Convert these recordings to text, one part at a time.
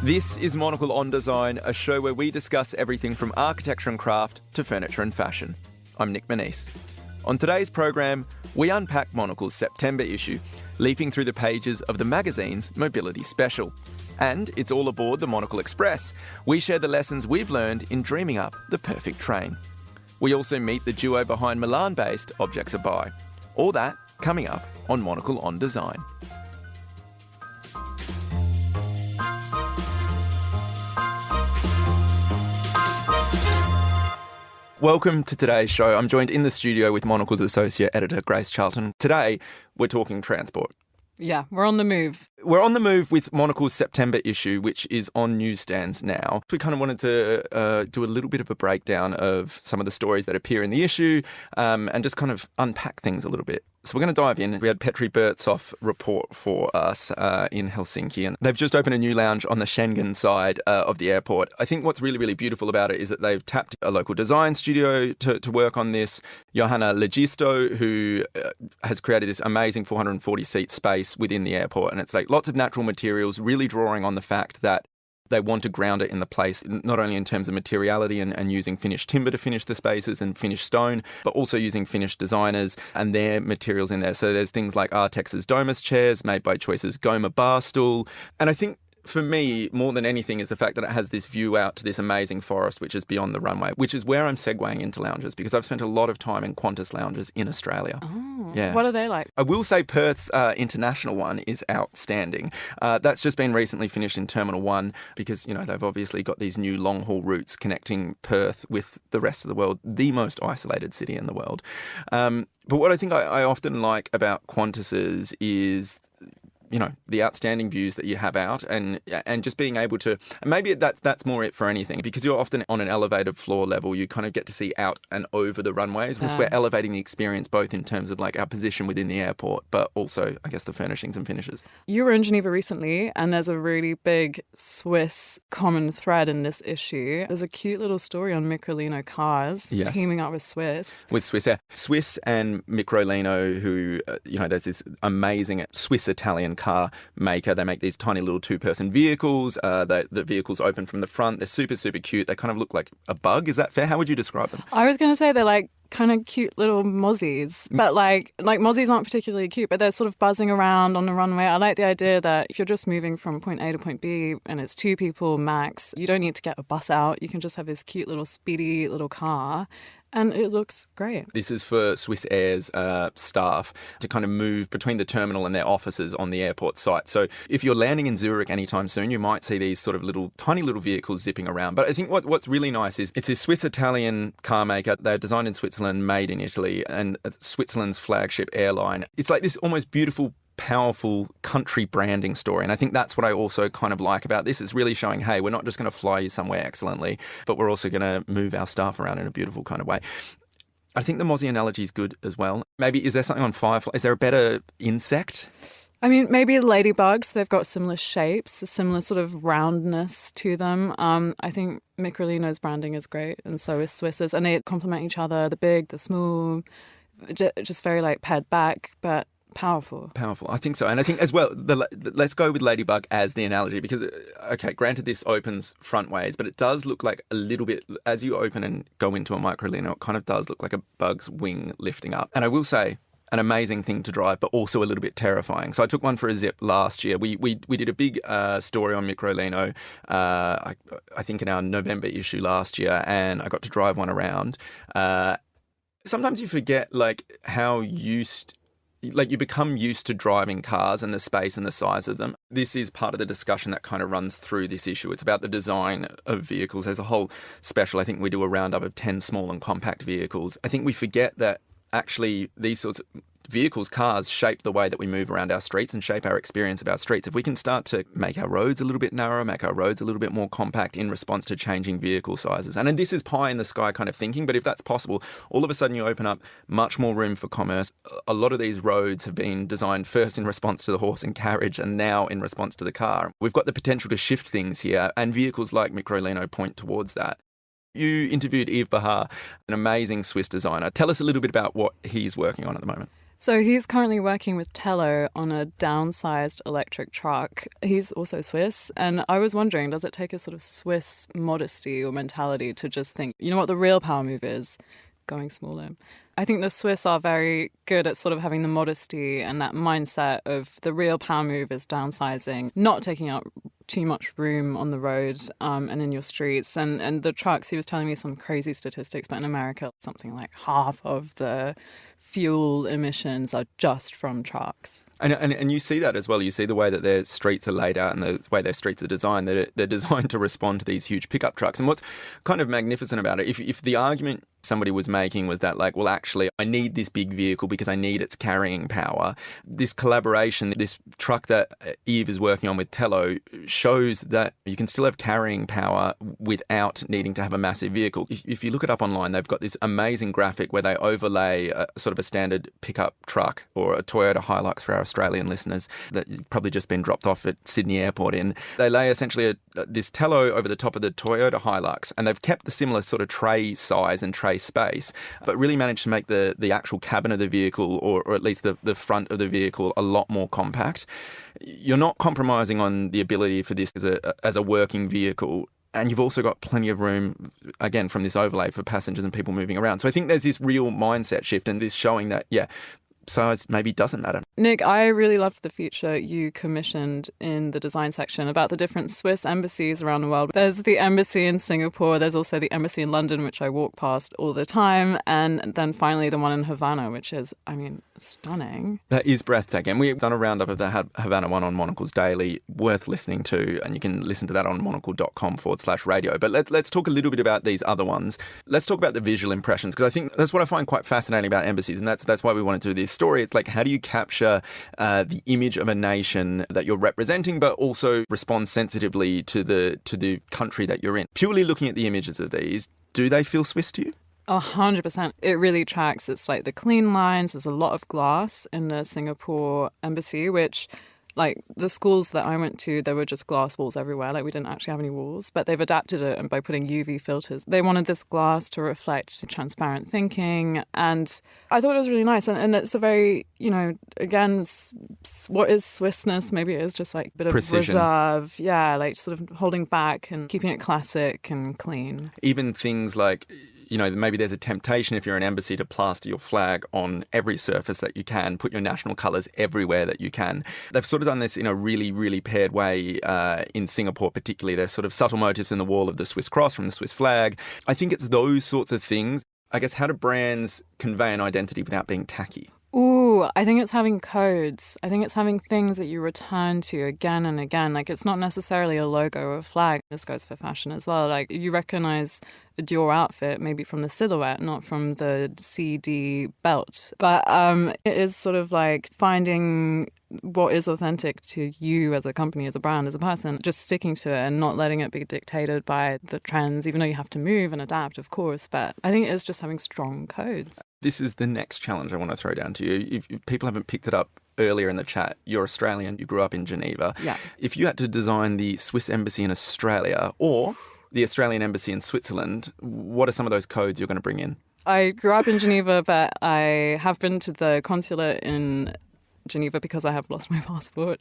This is Monocle on Design, a show where we discuss everything from architecture and craft to furniture and fashion. I'm Nick Manise. On today's program, we unpack Monocle's September issue, leafing through the pages of the magazine's Mobility Special. And it's all aboard the Monocle Express. We share the lessons we've learned in dreaming up the perfect train. We also meet the duo behind Milan-based Objects Are By. All that coming up on Monocle on Design. Welcome to today's show. I'm joined in the studio with Monocle's associate editor, Grace Charlton. Today, we're talking transport. Yeah, we're on the move. We're on the move with Monocle's September issue, which is on newsstands now. We kind of wanted to do a little bit of a breakdown of some of the stories that appear in the issue and just kind of unpack things a little bit. So we're going to dive in. We had Petri Bertsoff report for us in Helsinki, and they've just opened a new lounge on the Schengen side of the airport. I think what's really, really beautiful about it is that they've tapped a local design studio to work on this. Johanna Legisto, who has created this amazing 440-seat space within the airport, and it's like lots of natural materials, really drawing on the fact that they want to ground it in the place, not only in terms of materiality and using finished timber to finish the spaces and finished stone, but also using finished designers and their materials in there. So there's things like Artex's Domus chairs made by Choice's Goma bar stool. And I think for me, more than anything, is the fact that it has this view out to this amazing forest, which is beyond the runway, which is where I'm segueing into lounges, because I've spent a lot of time in Qantas lounges in Australia. Oh, yeah. What are they like? I will say Perth's international one is outstanding. That's just been recently finished in Terminal 1 because, you know, they've obviously got these new long-haul routes connecting Perth with the rest of the world, the most isolated city in the world. But what I think I often like about Qantas's is, you know, the outstanding views that you have out and just being able to, and maybe that's more it for anything, because you're often on an elevated floor level, you kind of get to see out and over the runways, because we're elevating the experience both in terms of like our position within the airport, but also, I guess, the furnishings and finishes. You were in Geneva recently, and there's a really big Swiss common thread in this issue. There's a cute little story on Microlino cars teaming up with Swiss. With Swiss, yeah. Swiss and Microlino, who, you know, there's this amazing Swiss-Italian car maker. They make these tiny little two-person vehicles. The vehicles open from the front. They're super, super cute. They kind of look like a bug. Is that fair? How would you describe them? I was going to say they're like kind of cute little mozzies, but like mozzies aren't particularly cute, but they're sort of buzzing around on the runway. I like the idea that if you're just moving from point A to point B and it's two people max, you don't need to get a bus out. You can just have this cute little speedy little car. And it looks great. This is for Swiss Air's staff to kind of move between the terminal and their offices on the airport site. So if you're landing in Zurich anytime soon, you might see these sort of tiny little vehicles zipping around. But I think what's really nice is it's a Swiss-Italian car maker. They're designed in Switzerland, made in Italy, and Switzerland's flagship airline. It's like this almost beautiful, powerful country branding story. And I think that's what I also kind of like about this. It's really showing, hey, we're not just going to fly you somewhere excellently, but we're also going to move our staff around in a beautiful kind of way. I think the mozzie analogy is good as well. Maybe, is there something on Firefly? Is there a better insect? I mean, maybe ladybugs. They've got similar shapes, a similar sort of roundness to them. I think Microlino's branding is great, and so is Swiss's. And they complement each other, the big, the small, just very like pared back, but powerful. I think so. And I think as well, let's go with Ladybug as the analogy, because, okay, granted this opens front ways, but it does look like a little bit, as you open and go into a Microlino, it kind of does look like a bug's wing lifting up. And I will say, an amazing thing to drive, but also a little bit terrifying. So I took one for a zip last year. We did a big story on Microlino, I think in our November issue last year, and I got to drive one around. Sometimes you forget like how you become used to driving cars and the space and the size of them. This is part of the discussion that kind of runs through this issue. It's about the design of vehicles. There's a whole special, I think we do a roundup of 10 small and compact vehicles. I think we forget that actually these sorts of vehicles, cars, shape the way that we move around our streets and shape our experience of our streets. If we can start to make our roads a little bit narrower, make our roads a little bit more compact in response to changing vehicle sizes. And this is pie in the sky kind of thinking, but if that's possible, all of a sudden you open up much more room for commerce. A lot of these roads have been designed first in response to the horse and carriage and now in response to the car. We've got the potential to shift things here, and vehicles like Microlino point towards that. You interviewed Yves Bahar, an amazing Swiss designer. Tell us a little bit about what he's working on at the moment. So he's currently working with Tello on a downsized electric truck. He's also Swiss. And I was wondering, does it take a sort of Swiss modesty or mentality to just think, you know what the real power move is? Going smaller. I think the Swiss are very good at sort of having the modesty and that mindset of the real power move is downsizing, not taking up too much room on the road and in your streets. And the trucks, he was telling me some crazy statistics, but in America, something like half of the fuel emissions are just from trucks. And you see that as well. You see the way that their streets are laid out and the way their streets are designed. They're designed to respond to these huge pickup trucks. And what's kind of magnificent about it, if the argument somebody was making was that, like, well, actually, I need this big vehicle because I need its carrying power. This collaboration, this truck that Eve is working on with Tello shows that you can still have carrying power without needing to have a massive vehicle. If you look it up online, they've got this amazing graphic where they overlay sort of a standard pickup truck or a Toyota Hilux for our Australian listeners that probably just been dropped off at Sydney Airport in. They lay essentially this Tello over the top of the Toyota Hilux, and they've kept the similar sort of tray size and tray space, but really managed to make the actual cabin of the vehicle, or at least the front of the vehicle, a lot more compact. You're not compromising on the ability for this as a working vehicle. And you've also got plenty of room, again, from this overlay for passengers and people moving around. So I think there's this real mindset shift and this showing that, yeah, size maybe doesn't matter. Nick, I really loved the feature you commissioned in the design section about the different Swiss embassies around the world. There's the embassy in Singapore, there's also the embassy in London, which I walk past all the time, and then finally the one in Havana, which is, I mean, stunning. That is breathtaking. We've done a roundup of the Havana one on Monocle's Daily, worth listening to, and you can listen to that on monocle.com/radio. But let's talk a little bit about these other ones. Let's talk about the visual impressions, because I think that's what I find quite fascinating about embassies, and that's why we wanted to do this story. It's like, how do you capture the image of a nation that you're representing, but also respond sensitively to the country that you're in? Purely looking at the images of these, do they feel Swiss to you? 100%. It really tracks. It's like the clean lines. There's a lot of glass in the Singapore embassy, which, like, the schools that I went to, there were just glass walls everywhere. Like, we didn't actually have any walls, but they've adapted it, and by putting UV filters. They wanted this glass to reflect transparent thinking, and I thought it was really nice. And it's a very, you know, again, what is Swissness? Maybe it is just like a bit of precision. Reserve. Yeah, like sort of holding back and keeping it classic and clean. Even things like, you know, maybe there's a temptation if you're an embassy to plaster your flag on every surface that you can, put your national colours everywhere that you can. They've sort of done this in a really, really paired way in Singapore particularly. There's sort of subtle motifs in the wall of the Swiss cross from the Swiss flag. I think it's those sorts of things. I guess, how do brands convey an identity without being tacky? Ooh, I think it's having codes. I think it's having things that you return to again and again. Like, it's not necessarily a logo or a flag. This goes for fashion as well. Like, you recognize a Dior outfit maybe from the silhouette, not from the CD belt. But it is sort of like finding what is authentic to you as a company, as a brand, as a person, just sticking to it and not letting it be dictated by the trends, even though you have to move and adapt, of course. But I think it is just having strong codes. This is the next challenge I want to throw down to you. If people haven't picked it up earlier in the chat, you're Australian, you grew up in Geneva. Yeah. If you had to design the Swiss embassy in Australia or the Australian embassy in Switzerland, what are some of those codes you're going to bring in? I grew up in Geneva, but I have been to the consulate in Geneva because I have lost my passport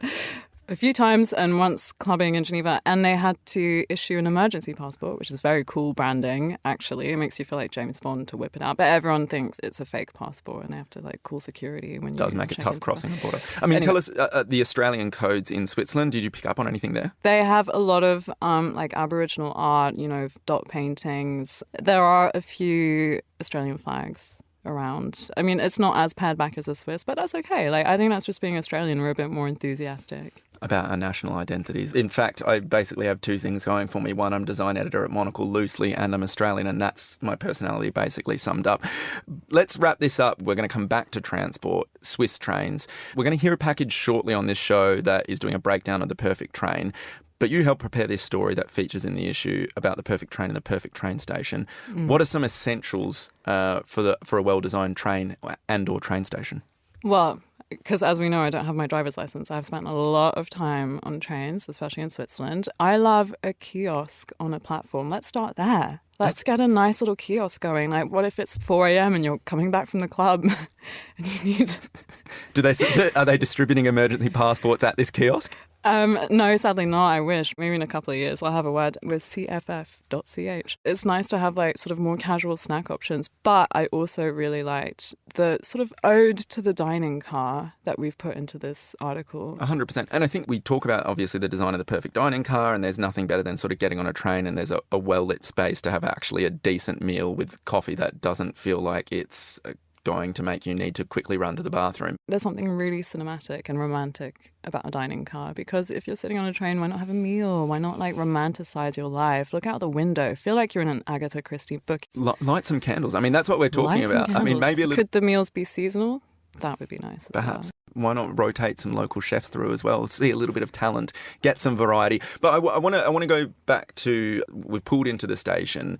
a few times, and once clubbing in Geneva, and they had to issue an emergency passport, which is very cool branding, actually. It makes you feel like James Bond to whip it out, but everyone thinks it's a fake passport and they have to like call security when you does make it tough crossing a border. I mean, anyway. Tell us the Australian codes in Switzerland. Did you pick up on anything there? They have a lot of like Aboriginal art, you know, dot paintings. There are a few Australian flags around. I mean, it's not as pared back as the Swiss, but that's okay. Like, I think that's just being Australian. We're a bit more enthusiastic about our national identities. In fact, I basically have two things going for me. One, I'm design editor at Monocle loosely, and I'm Australian, and that's my personality basically summed up. Let's wrap this up. We're going to come back to transport, Swiss trains. We're going to hear a package shortly on this show that is doing a breakdown of the perfect train. But you helped prepare this story that features in the issue about the perfect train and the perfect train station. What are some essentials for a well-designed train and or train station? Well, because as we know, I don't have my driver's license. I've spent a lot of time on trains, especially in Switzerland. I love a kiosk on a platform. Let's start there. Let's get a nice little kiosk going. Like, what if it's 4 a.m. and you're coming back from the club and you need... Are they distributing emergency passports at this kiosk? No, sadly not. I wish. Maybe in a couple of years I'll have a word with cff.ch. It's nice to have like sort of more casual snack options, but I also really liked the sort of ode to the dining car that we've put into this article. 100%. And I think we talk about obviously the design of the perfect dining car, and there's nothing better than sort of getting on a train and there's a well-lit space to have actually a decent meal with coffee that doesn't feel like it's going to make you need to quickly run to the bathroom. There's something really cinematic and romantic about a dining car, because if you're sitting on a train, why not have a meal? Why not like romanticize your life? Look out the window. Feel like you're in an Agatha Christie book. Light some candles. I mean, that's what we're talking about. I mean, maybe a little... Could the meals be seasonal? That would be nice. Perhaps. Why not rotate some local chefs through as well? See a little bit of talent, get some variety. But I want to go back to, we've pulled into the station.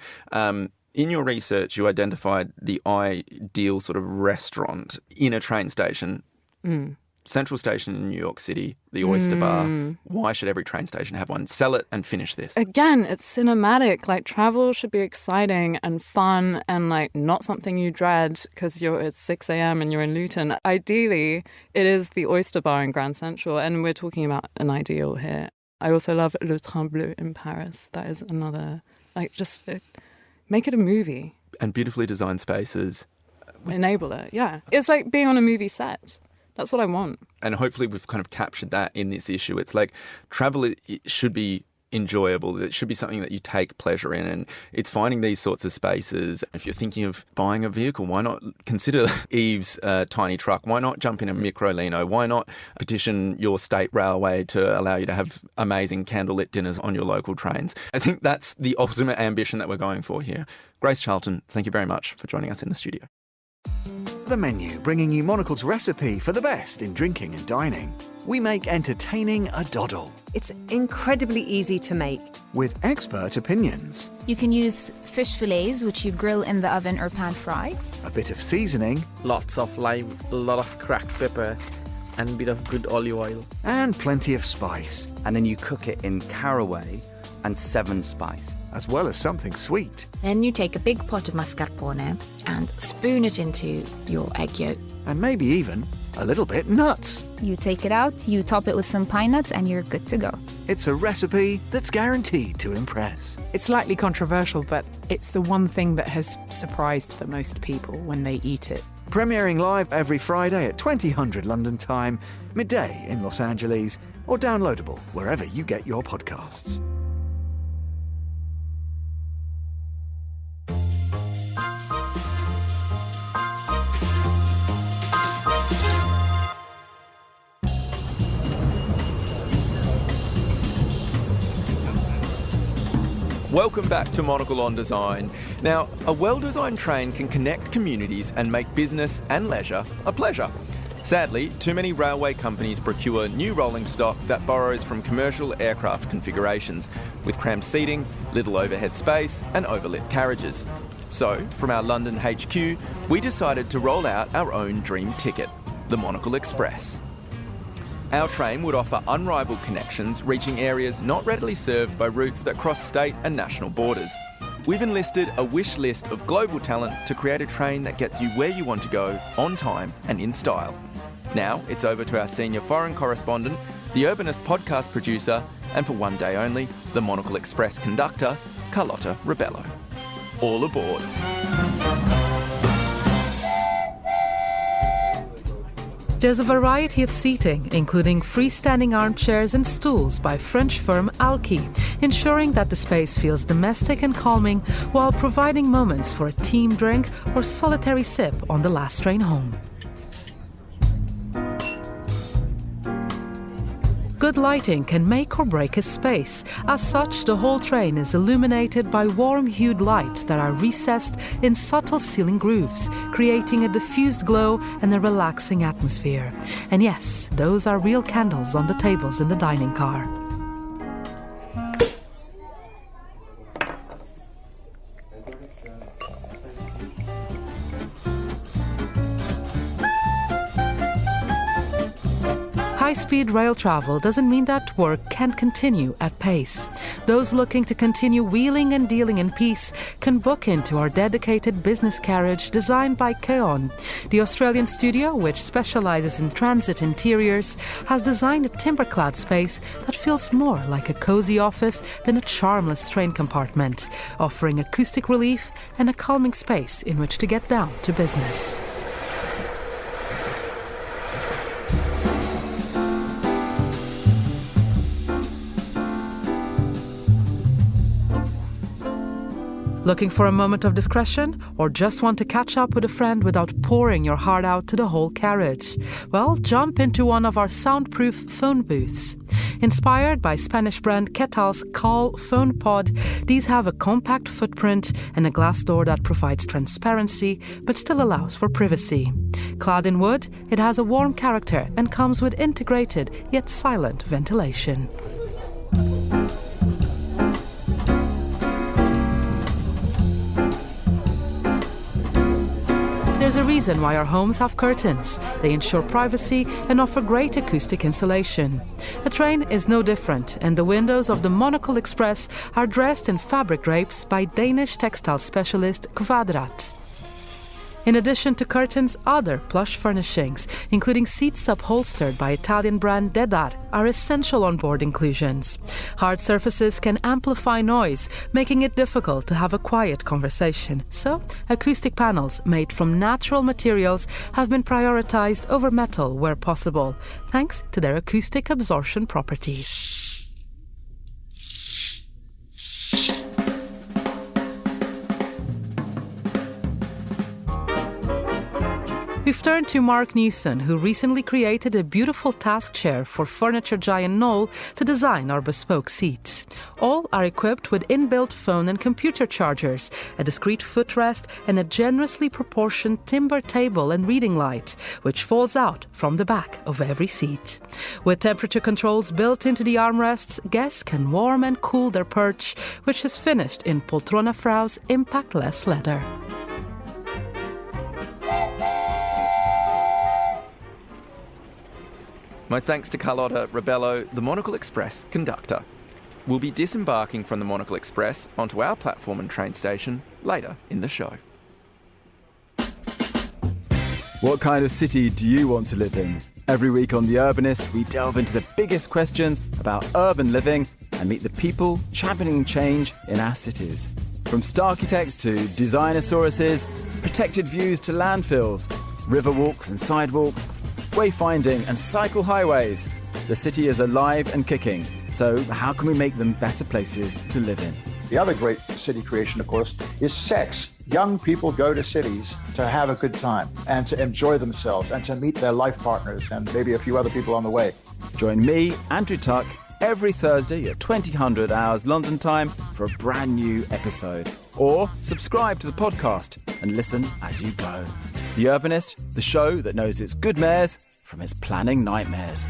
In your research, you identified the ideal sort of restaurant in a train station. Central Station in New York City, the Oyster Bar. Why should every train station have one? Sell it and finish this. Again, it's cinematic. Like, travel should be exciting and fun and like not something you dread because it's 6 a.m. and you're in Luton. Ideally, it is the Oyster Bar in Grand Central, and we're talking about an ideal here. I also love Le Train Bleu in Paris. That is another, make it a movie. And beautifully designed spaces. Enable it, yeah. It's like being on a movie set. That's what I want. And hopefully we've kind of captured that in this issue. It's like travel, it should be enjoyable. It should be something that you take pleasure in. And it's finding these sorts of spaces. If you're thinking of buying a vehicle, why not consider Eve's tiny truck? Why not jump in a Microlino? Why not petition your state railway to allow you to have amazing candlelit dinners on your local trains? I think that's the ultimate ambition that we're going for here. Grace Charlton, thank you very much for joining us in the studio. The Menu, bringing you Monocle's recipe for the best in drinking and dining. We make entertaining a doddle. It's incredibly easy to make. With expert opinions. You can use fish fillets, which you grill in the oven or pan fry. A bit of seasoning. Lots of lime, a lot of cracked pepper, and a bit of good olive oil. And plenty of spice. And then you cook it in caraway and 7 spice. As well as something sweet. Then you take a big pot of mascarpone and spoon it into your egg yolk. And maybe even a little bit nuts. You take it out, you top it with some pine nuts, and you're good to go. It's a recipe that's guaranteed to impress. It's slightly controversial, but it's the one thing that has surprised the most people when they eat it. Premiering live every Friday at 2000 London time, midday in Los Angeles, or downloadable wherever you get your podcasts. Welcome back to Monocle on Design. Now, a well-designed train can connect communities and make business and leisure a pleasure. Sadly, too many railway companies procure new rolling stock that borrows from commercial aircraft configurations, with cramped seating, little overhead space, and overlit carriages. So, from our London HQ, we decided to roll out our own dream ticket, the Monocle Express. Our train would offer unrivaled connections, reaching areas not readily served by routes that cross state and national borders. We've enlisted a wish list of global talent to create a train that gets you where you want to go, on time and in style. Now, it's over to our senior foreign correspondent, the Urbanist podcast producer, and for one day only, the Monocle Express conductor, Carlotta Rebello. All aboard. There's a variety of seating, including freestanding armchairs and stools by French firm Alki, ensuring that the space feels domestic and calming while providing moments for a team drink or solitary sip on the last train home. Good lighting can make or break a space. As such, the whole train is illuminated by warm-hued lights that are recessed in subtle ceiling grooves, creating a diffused glow and a relaxing atmosphere. And yes, those are real candles on the tables in the dining car. high-speed rail travel doesn't mean that work can't continue at pace. Those looking to continue wheeling and dealing in peace can book into our dedicated business carriage designed by Keon. The Australian studio, which specialises in transit interiors, has designed a timber-clad space that feels more like a cosy office than a charmless train compartment, offering acoustic relief and a calming space in which to get down to business. Looking for a moment of discretion, or just want to catch up with a friend without pouring your heart out to the whole carriage? Well, jump into one of our soundproof phone booths. Inspired by Spanish brand Ketal's Call Phone Pod, these have a compact footprint and a glass door that provides transparency but still allows for privacy. Clad in wood, it has a warm character and comes with integrated yet silent ventilation. There's a reason why our homes have curtains. They ensure privacy and offer great acoustic insulation. A train is no different, and the windows of the Monocle Express are dressed in fabric drapes by Danish textile specialist Kvadrat. In addition to curtains, other plush furnishings, including seats upholstered by Italian brand Dedar, are essential on-board inclusions. Hard surfaces can amplify noise, making it difficult to have a quiet conversation. So, acoustic panels made from natural materials have been prioritized over metal where possible, thanks to their acoustic absorption properties. We've turned to Mark Newson, who recently created a beautiful task chair for furniture giant Knoll to design our bespoke seats. All are equipped with inbuilt phone and computer chargers, a discreet footrest, and a generously proportioned timber table and reading light, which folds out from the back of every seat. With temperature controls built into the armrests, guests can warm and cool their perch, which is finished in Poltrona Frau's impactless leather. My thanks to Carlotta Rebello, the Monocle Express conductor. We'll be disembarking from the Monocle Express onto our platform and train station later in the show. What kind of city do you want to live in? Every week on The Urbanist, we delve into the biggest questions about urban living and meet the people championing change in our cities. From star architects to designosauruses, protected views to landfills, river walks and sidewalks, wayfinding and cycle highways. The city is alive and kicking, so how can we make them better places to live in? The other great city creation, of course, is sex. Young people go to cities to have a good time and to enjoy themselves and to meet their life partners and maybe a few other people on the way. Join me, Andrew Tuck, every Thursday at 2000 hours London time for a brand new episode. Or subscribe to the podcast and listen as you go. The Urbanist, the show that knows its good mares from its planning nightmares.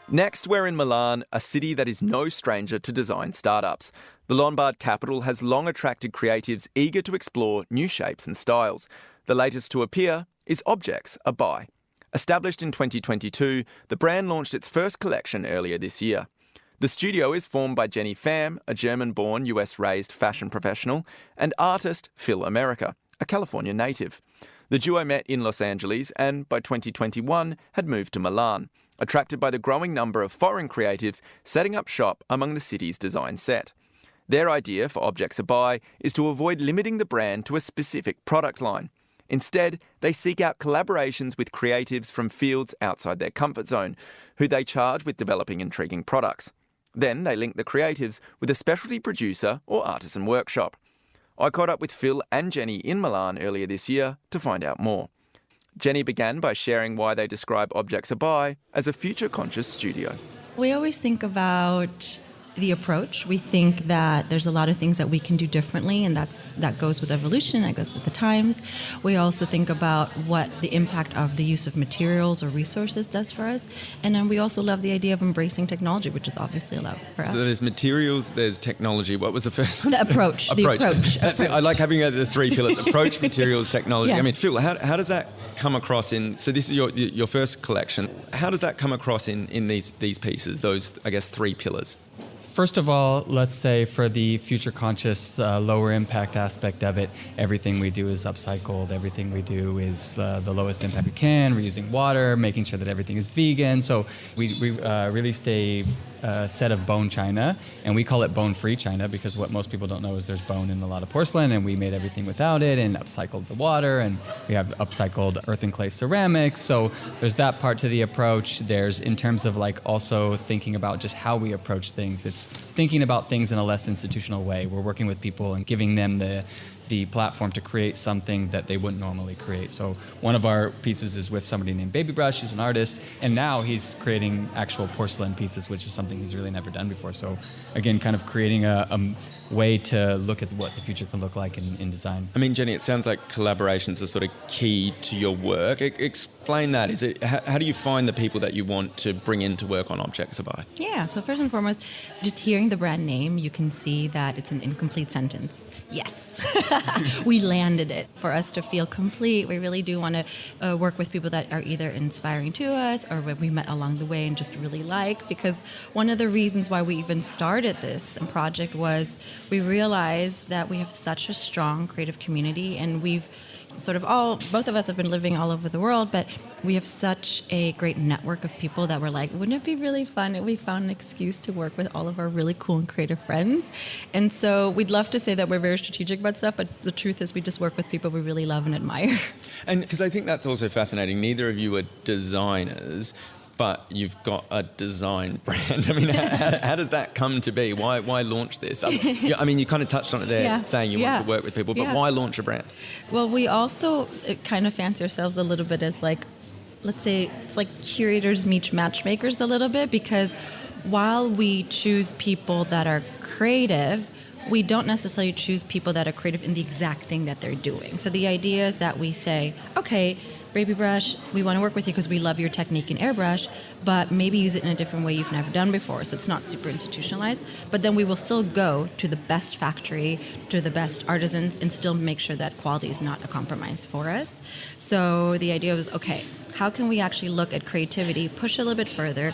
Next, we're in Milan, a city that is no stranger to design startups. The Lombard capital has long attracted creatives eager to explore new shapes and styles. The latest to appear is Objects Are By. Established in 2022, the brand launched its first collection earlier this year. The studio is formed by Jenny Pham, a German-born, US-raised fashion professional, and artist Phil America, a California native. The duo met in Los Angeles and, by 2021, had moved to Milan, attracted by the growing number of foreign creatives setting up shop among the city's design set. Their idea for Objects Are By is to avoid limiting the brand to a specific product line. Instead, they seek out collaborations with creatives from fields outside their comfort zone, who they charge with developing intriguing products. Then they link the creatives with a specialty producer or artisan workshop. I caught up with Phil and Jenny in Milan earlier this year to find out more. Jenny began by sharing why they describe Objects Are By as a future-conscious studio. We always think about the approach. We think that there's a lot of things that we can do differently, and that goes with evolution, that goes with the times. We also think about what the impact of the use of materials or resources does for us. And then we also love the idea of embracing technology, which is obviously a lot for us. So there's materials, there's technology. What was the first one? The approach. The approach. That's it. I like having the three pillars: approach, materials, technology. Yes. I mean, Phil, how does that come across in? So this is your first collection. How does that come across in these pieces? Those, I guess, three pillars. First of all, let's say for the future conscious, lower impact aspect of it, everything we do is upcycled. Everything we do is the lowest impact we can. We're using water, making sure that everything is vegan. So we released a set of bone china, and we call it bone-free china because what most people don't know is there's bone in a lot of porcelain, and we made everything without it and upcycled the water, and we have upcycled earth and clay ceramics. So there's that part to the approach. There's, in terms of like also thinking about just how we approach things, it's thinking about things in a less institutional way. We're working with people and giving them the platform to create something that they wouldn't normally create. So one of our pieces is with somebody named Baby Brush. He's an artist, and now he's creating actual porcelain pieces, which is something he's really never done before. So again, kind of creating a way to look at what the future can look like in design. I mean, Jenny, it sounds like collaborations are sort of key to your work. Explain that. Is it how do you find the people that you want to bring in to work on Objectify? Yeah, so first and foremost, just hearing the brand name, you can see that it's an incomplete sentence. Yes, we landed it. For us to feel complete, we really do want to work with people that are either inspiring to us or what we met along the way and just really like. Because one of the reasons why we even started this project was we realized that we have such a strong creative community, and we've both of us have been living all over the world, but we have such a great network of people that we're like, wouldn't it be really fun if we found an excuse to work with all of our really cool and creative friends? And so we'd love to say that we're very strategic about stuff, but the truth is we just work with people we really love and admire. And because I think that's also fascinating. Neither of you are designers, but you've got a design brand. I mean, how does that come to be? Why launch this? I mean, you kind of touched on it there, saying you want to work with people, but why launch a brand? Well, we also kind of fancy ourselves a little bit as like, let's say, it's like curators meet matchmakers a little bit, because while we choose people that are creative, we don't necessarily choose people that are creative in the exact thing that they're doing. So the idea is that we say, okay, Baby Brush, we want to work with you because we love your technique in airbrush, but maybe use it in a different way you've never done before, so it's not super institutionalized. But then we will still go to the best factory, to the best artisans, and still make sure that quality is not a compromise for us. So the idea was, okay, how can we actually look at creativity, push a little bit further,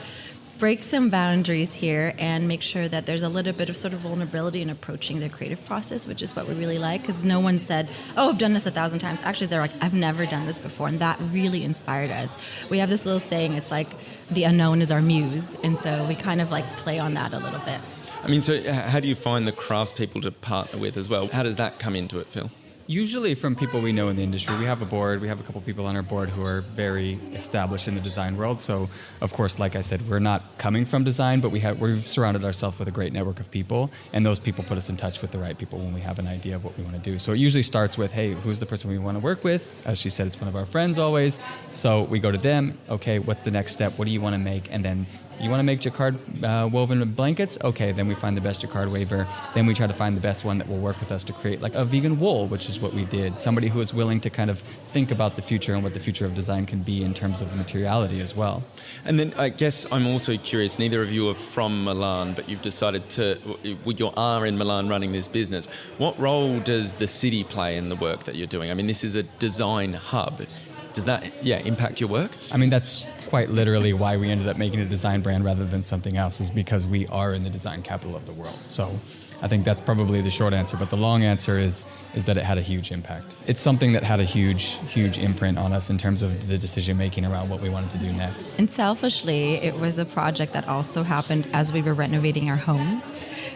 break some boundaries here, and make sure that there's a little bit of sort of vulnerability in approaching the creative process, which is what we really like, because no one said, oh, I've done this 1,000 times. Actually, they're like, I've never done this before, and that really inspired us. We have this little saying, it's like, the unknown is our muse, and so we kind of like play on that a little bit. I mean, so how do you find the craftspeople to partner with as well? How does that come into it, Phil? Usually from people we know in the industry. We have a board. We have a couple people on our board who are very established in the design world. So, of course, like I said, we're not coming from design, but we've surrounded ourselves with a great network of people, and those people put us in touch with the right people when we have an idea of what we want to do. So it usually starts with, hey, who's the person we want to work with? As she said, it's one of our friends always. So we go to them. Okay, what's the next step? What do you want to make? And then you want to make jacquard woven blankets? Okay, then we find the best jacquard waver. Then we try to find the best one that will work with us to create like a vegan wool, which is what we did. Somebody who is willing to kind of think about the future and what the future of design can be in terms of materiality as well. And then I guess I'm also curious, neither of you are from Milan, but you've decided to, you are in Milan running this business. What role does the city play in the work that you're doing? I mean, this is a design hub. Does that, impact your work? I mean, that's quite literally why we ended up making a design brand rather than something else, is because we are in the design capital of the world. So I think that's probably the short answer, but the long answer is that it had a huge impact. It's something that had a huge imprint on us in terms of the decision making around what we wanted to do next. And selfishly, it was a project that also happened as we were renovating our home.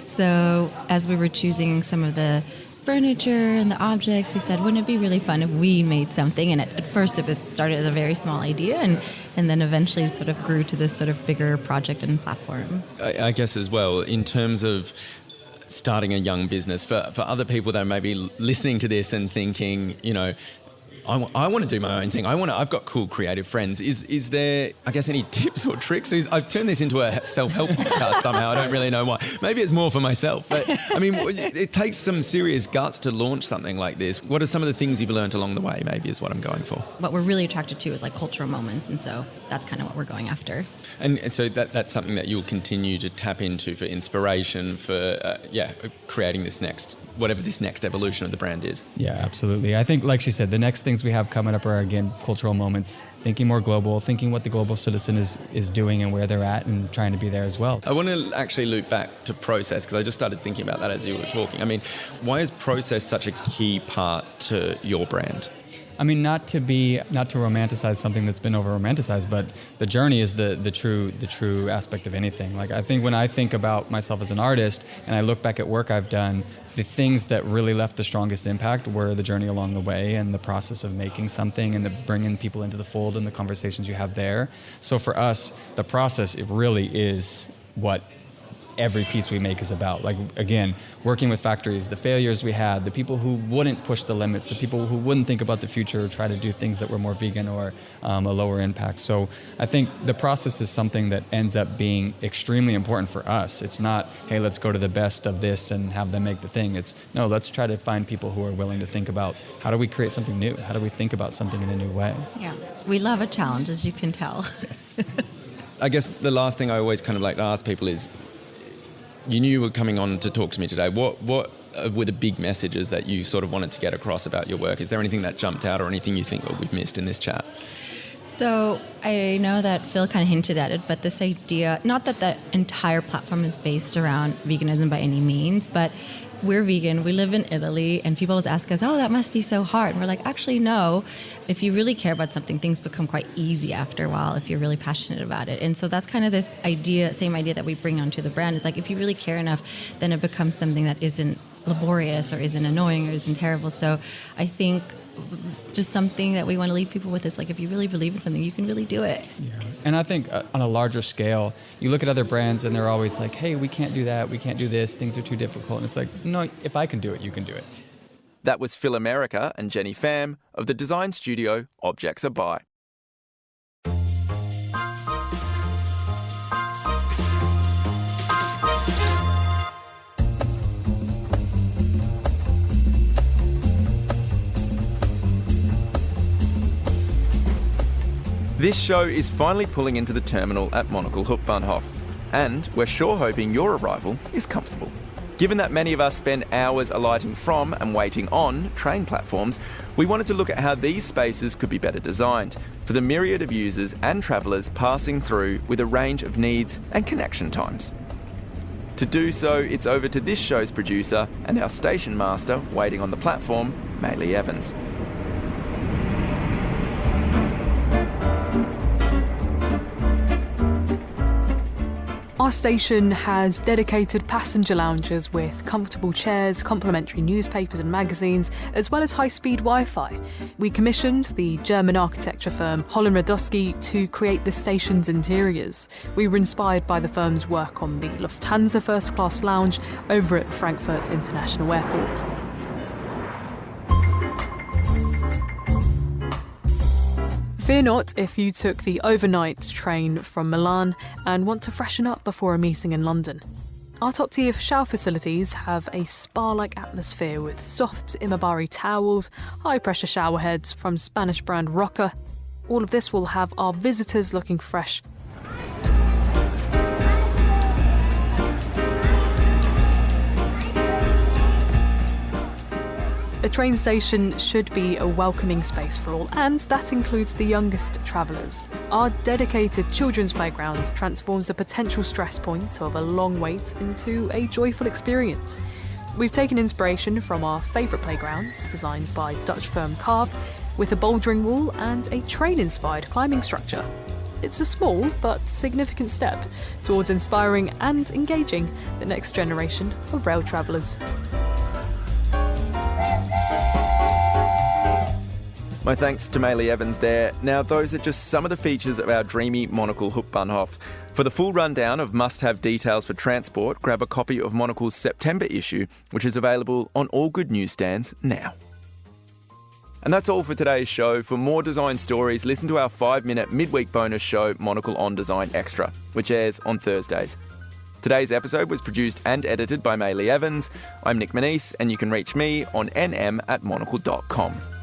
So as we were choosing some of the furniture and the objects, we said, wouldn't it be really fun if we made something? And at first it started as a very small idea, and then eventually sort of grew to this sort of bigger project and platform. I guess as well, in terms of starting a young business, for other people that may be listening to this and thinking, I want to do my own thing. I've got cool creative friends. Is there, I guess, any tips or tricks? I've turned this into a self-help podcast somehow. I don't really know why. Maybe it's more for myself. But I mean, it takes some serious guts to launch something like this. What are some of the things you've learned along the way, maybe, is what I'm going for? What we're really attracted to is like cultural moments. And so that's kind of what we're going after. And so that's something that you'll continue to tap into for inspiration for, creating whatever this next evolution of the brand is. Yeah, absolutely. I think, like she said, the next things we have coming up are, again, cultural moments, thinking more global, thinking what the global citizen is doing and where they're at and trying to be there as well. I want to actually loop back to process, because I just started thinking about that as you were talking. I mean, why is process such a key part to your brand? I mean, not to romanticize something that's been over-romanticized, but the journey is the true aspect of anything. Like, I think when I think about myself as an artist and I look back at work I've done, the things that really left the strongest impact were the journey along the way and the process of making something and the bringing people into the fold and the conversations you have there. So for us, the process, it really is what every piece we make is about. Like, again, working with factories, the failures we had, the people who wouldn't push the limits, the people who wouldn't think about the future or try to do things that were more vegan or a lower impact. So I think the process is something that ends up being extremely important for us. It's not, hey, let's go to the best of this and have them make the thing. It's, no, let's try to find people who are willing to think about how do we create something new? How do we think about something in a new way? Yeah, we love a challenge, as you can tell. Yes. I guess the last thing I always kind of like to ask people is, you knew you were coming on to talk to me today. What were the big messages that you sort of wanted to get across about your work? Is there anything that jumped out or anything you think we've missed in this chat? So I know that Phil kind of hinted at it, but this idea, not that the entire platform is based around veganism by any means, but we're vegan, we live in Italy, and people always ask us, oh, that must be so hard. And we're like, actually, no. If you really care about something, things become quite easy after a while if you're really passionate about it. And so that's kind of the same idea that we bring onto the brand. It's like, if you really care enough, then it becomes something that isn't laborious or isn't annoying or isn't terrible. So I think just something that we want to leave people with is like, if you really believe in something, you can really do it. Yeah. And I think on a larger scale, you look at other brands and they're always like, hey, we can't do that, we can't do this, things are too difficult. And it's like, no, if I can do it, you can do it. That was Phil America and Jenny Pham of the design studio Objects Are By. This show is finally pulling into the terminal at Monocle Hauptbahnhof, and we're sure hoping your arrival is comfortable. Given that many of us spend hours alighting from and waiting on train platforms, we wanted to look at how these spaces could be better designed for the myriad of users and travellers passing through with a range of needs and connection times. To do so, it's over to this show's producer and our station master waiting on the platform, Maylee Evans. Our station has dedicated passenger lounges with comfortable chairs, complimentary newspapers and magazines, as well as high-speed Wi-Fi. We commissioned the German architecture firm Holland Radowski to create the station's interiors. We were inspired by the firm's work on the Lufthansa first-class lounge over at Frankfurt International Airport. Fear not if you took the overnight train from Milan and want to freshen up before a meeting in London. Our top-tier shower facilities have a spa-like atmosphere with soft Imabari towels, high-pressure shower heads from Spanish brand Roca. All of this will have our visitors looking fresh. A train station should be a welcoming space for all, and that includes the youngest travellers. Our dedicated children's playground transforms the potential stress point of a long wait into a joyful experience. We've taken inspiration from our favourite playgrounds, designed by Dutch firm Carve, with a bouldering wall and a train-inspired climbing structure. It's a small but significant step towards inspiring and engaging the next generation of rail travellers. My thanks to Maylee Evans there. Now, those are just some of the features of our dreamy Monocle Hauptbahnhof. For the full rundown of must-have details for transport, grab a copy of Monocle's September issue, which is available on all good newsstands now. And that's all for today's show. For more design stories, listen to our 5-minute midweek bonus show, Monocle on Design Extra, which airs on Thursdays. Today's episode was produced and edited by Maylee Evans. I'm Nick Manise, and you can reach me on nm@monocle.com.